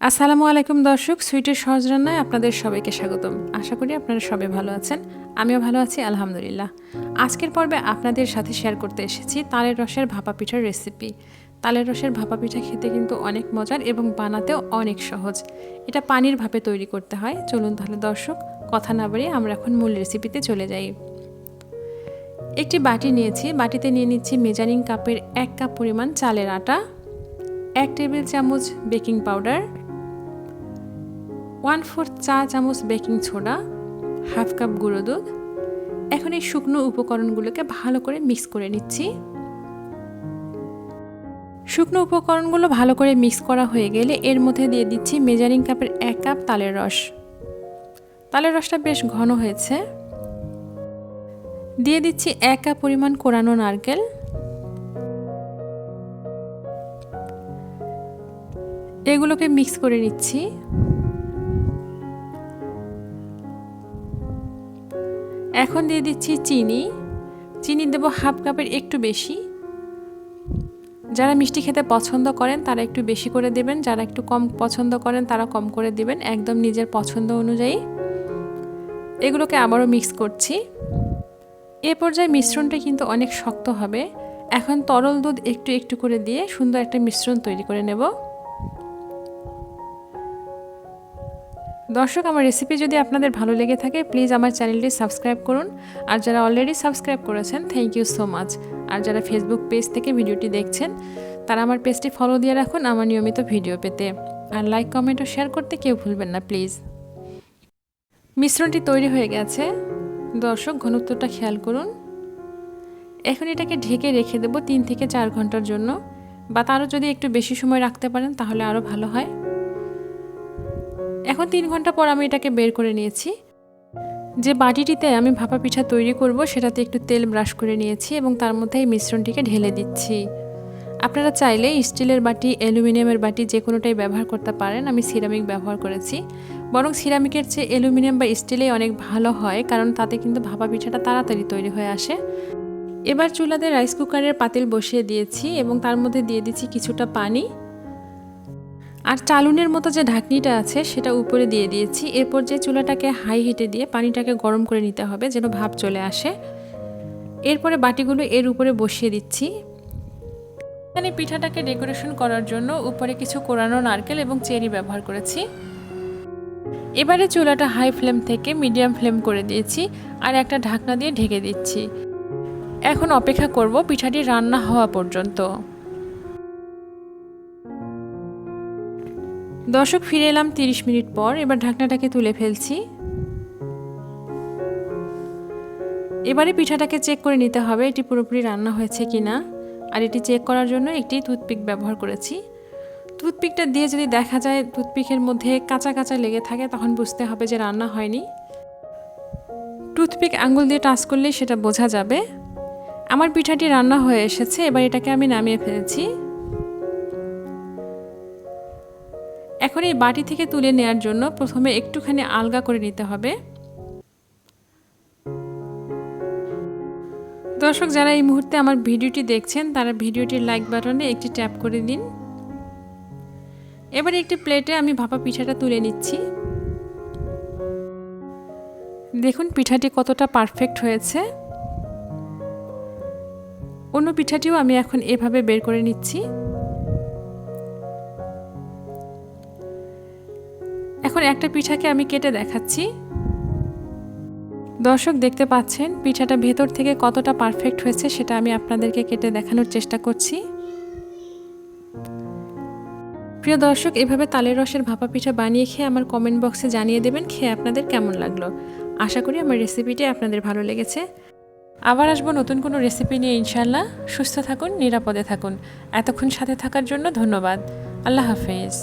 আসসালামু আলাইকুম দর্শক, সুইটের সহজ রান্নায় আপনাদের সবাইকে স্বাগতম। আশা করি আপনারা সবাই ভালো আছেন। আমিও ভালো আছি আলহামদুলিল্লাহ। আজকের পর্বে আপনাদের সাথে শেয়ার করতে এসেছি তালের রসের ভাপা পিঠার রেসিপি। তালের রসের ভাপা পিঠা খেতে কিন্তু অনেক মজার এবং বানাতেও অনেক সহজ। এটা পানির ভাপে তৈরি করতে হয়। চলুন তাহলে দর্শক, কথা না বাড়িয়ে আমরা এখন মূল রেসিপিতে চলে যাই। একটি বাটি নিয়েছি, বাটিতে নিয়ে নিচ্ছি মেজারিং কাপের 1 কাপ পরিমাণ চালের আটা, 1 টেবিল চামচ বেকিং পাউডার, 1/4 চা চামচ বেকিং সোডা, হাফ কাপ গুঁড়ো দুধ। এখন এই শুকনো উপকরণগুলোকে ভালো করে মিক্স করে নিচ্ছি। শুকনো উপকরণগুলো ভালো করে মিক্স করা হয়ে গেলে এর মধ্যে দিয়ে দিচ্ছি মেজারিং কাপের 1 কাপ তালের রস। তালের রসটা বেশ ঘন হয়েছে। দিয়ে দিচ্ছি 1 কাপ পরিমাণ কোরানো নারকেল, এগুলোকে মিক্স করে নিচ্ছি। এখন দিয়ে দিচ্ছি চিনি দেব হাফ কাপের একটু বেশি। যারা মিষ্টি খেতে পছন্দ করেন তারা একটু বেশি করে দেবেন, যারা একটু কম পছন্দ করেন তারা কম করে দেবেন, একদম নিজের পছন্দ অনুযায়ী। এগুলোকে আবারও মিক্স করছি। এ পর্যায়ে মিশ্রণটা কিন্তু অনেক শক্ত হবে। এখন তরল দুধ একটু একটু করে দিয়ে সুন্দর একটা মিশ্রণ তৈরি করে নেব। দর্শক, আমার রেসিপি যদি আপনাদের ভালো লেগে থাকে প্লিজ আমার চ্যানেলটি সাবস্ক্রাইব করুন। আর যারা অলরেডি সাবস্ক্রাইব করেছেন থ্যাংক ইউ সো মাচ। আর যারা ফেসবুক পেজ থেকে ভিডিওটি দেখছেন তারা আমার পেজটি ফলো দিয়ে রাখুন আমার নিয়মিত ভিডিও পেতে। আর লাইক, কমেন্ট ও শেয়ার করতে কেউ ভুলবেন না প্লিজ। মিশ্রণটি তৈরি হয়ে গেছে। দর্শক, ঘনত্বটা খেয়াল করুন। এখন এটাকে ঢেকে রেখে দেব 3 থেকে 4 ঘন্টার জন্য, বা তারও যদি একটু বেশি সময় রাখতে পারেন তাহলে আরও ভালো হয়। এখন 3 ঘন্টা পর আমি এটাকে বের করে নিয়েছি। যে বাটিটিতে আমি ভাপা পিঠা তৈরি করব সেটাতে একটু তেল ব্রাশ করে নিয়েছি এবং তার মধ্যে এই মিশ্রণটিকে ঢেলে দিচ্ছি। আপনারা চাইলে স্টিলের বাটি, অ্যালুমিনিয়ামের বাটি যে কোনোটাই ব্যবহার করতে পারেন। আমি সিরামিক ব্যবহার করেছি। বরং সিরামিকের চেয়ে অ্যালুমিনিয়াম বা স্টিলেই অনেক ভালো হয়, কারণ তাতে কিন্তু ভাপা পিঠাটা তাড়াতাড়ি তৈরি হয়ে আসে। এবার চুলাতে রাইস কুকারের পাতিল বসিয়ে দিয়েছি এবং তার মধ্যে দিয়ে দিচ্ছি কিছুটা পানি। আর চালুনের মতো যে ঢাকনিটা আছে সেটা উপরে দিয়ে দিয়েছি। এরপর যে চুলাটাকে হাই হিটে দিয়ে পানিটাকে গরম করে নিতে হবে যেন ভাপ চলে আসে। এরপরে বাটিগুলো এর উপরে বসিয়ে দিচ্ছি। এখানে পিঠাটাকে ডেকোরেশন করার জন্য উপরে কিছু কোরানো নারকেল এবং চেরি ব্যবহার করেছি। এবারে চুলাটা হাই ফ্লেম থেকে মিডিয়াম ফ্লেম করে দিয়েছি আর একটা ঢাকনা দিয়ে ঢেকে দিচ্ছি। এখন অপেক্ষা করব পিঠাটি রান্না হওয়া পর্যন্ত। দর্শক, ফিরে এলাম 30 মিনিট পর। এবার ঢাকনাটাকে তুলে ফেলছি। এবারে পিঠাটাকে চেক করে নিতে হবে এটি পুরোপুরি রান্না হয়েছে কিনা। আর এটি চেক করার জন্য একটি টুথপিক ব্যবহার করেছি। টুথপিকটা দিয়ে যদি দেখা যায় টুথপিকের মধ্যে কাঁচা কাঁচা লেগে থাকে তখন বুঝতে হবে যে রান্না হয়নি। টুথপিক আঙ্গুল দিয়ে টাচ করলেই সেটা বোঝা যাবে। আমার পিঠাটি রান্না হয়ে এসেছে। এবার এটাকে আমি নামিয়ে ফেলেছি। এখন এই বাটি থেকে তুলে নেওয়ার জন্য প্রথমে একটুখানি আলগা করে নিতে হবে। দর্শক, যারা এই মুহূর্তে আমার ভিডিওটি দেখছেন তারা ভিডিওটির লাইক বাটনে একটি ট্যাপ করে দিন। এবার একটি প্লেটে আমি ভাপা পিঠাটা তুলে নিচ্ছি। দেখুন পিঠাটি কতটা পারফেক্ট হয়েছে। অন্য পিঠাটিও আমি এখন এভাবে বের করে নিচ্ছি। এখন একটা পিঠাকে আমি কেটে দেখাচ্ছি। দর্শক, দেখতে পাচ্ছেন পিঠাটা ভেতর থেকে কতটা পারফেক্ট হয়েছে সেটা আমি আপনাদেরকে কেটে দেখানোর চেষ্টা করছি। প্রিয় দর্শক, এভাবে তালের রসের ভাপা পিঠা বানিয়ে খেয়ে আমার কমেন্ট বক্সে জানিয়ে দেবেন খেয়ে আপনাদের কেমন লাগলো। আশা করি আমার রেসিপিটি আপনাদের ভালো লেগেছে। আবার আসবো নতুন কোনো রেসিপি নিয়ে ইনশাআল্লাহ। সুস্থ থাকুন, নিরাপদে থাকুন। এতক্ষণ সাথে থাকার জন্য ধন্যবাদ। আল্লাহ হাফেজ।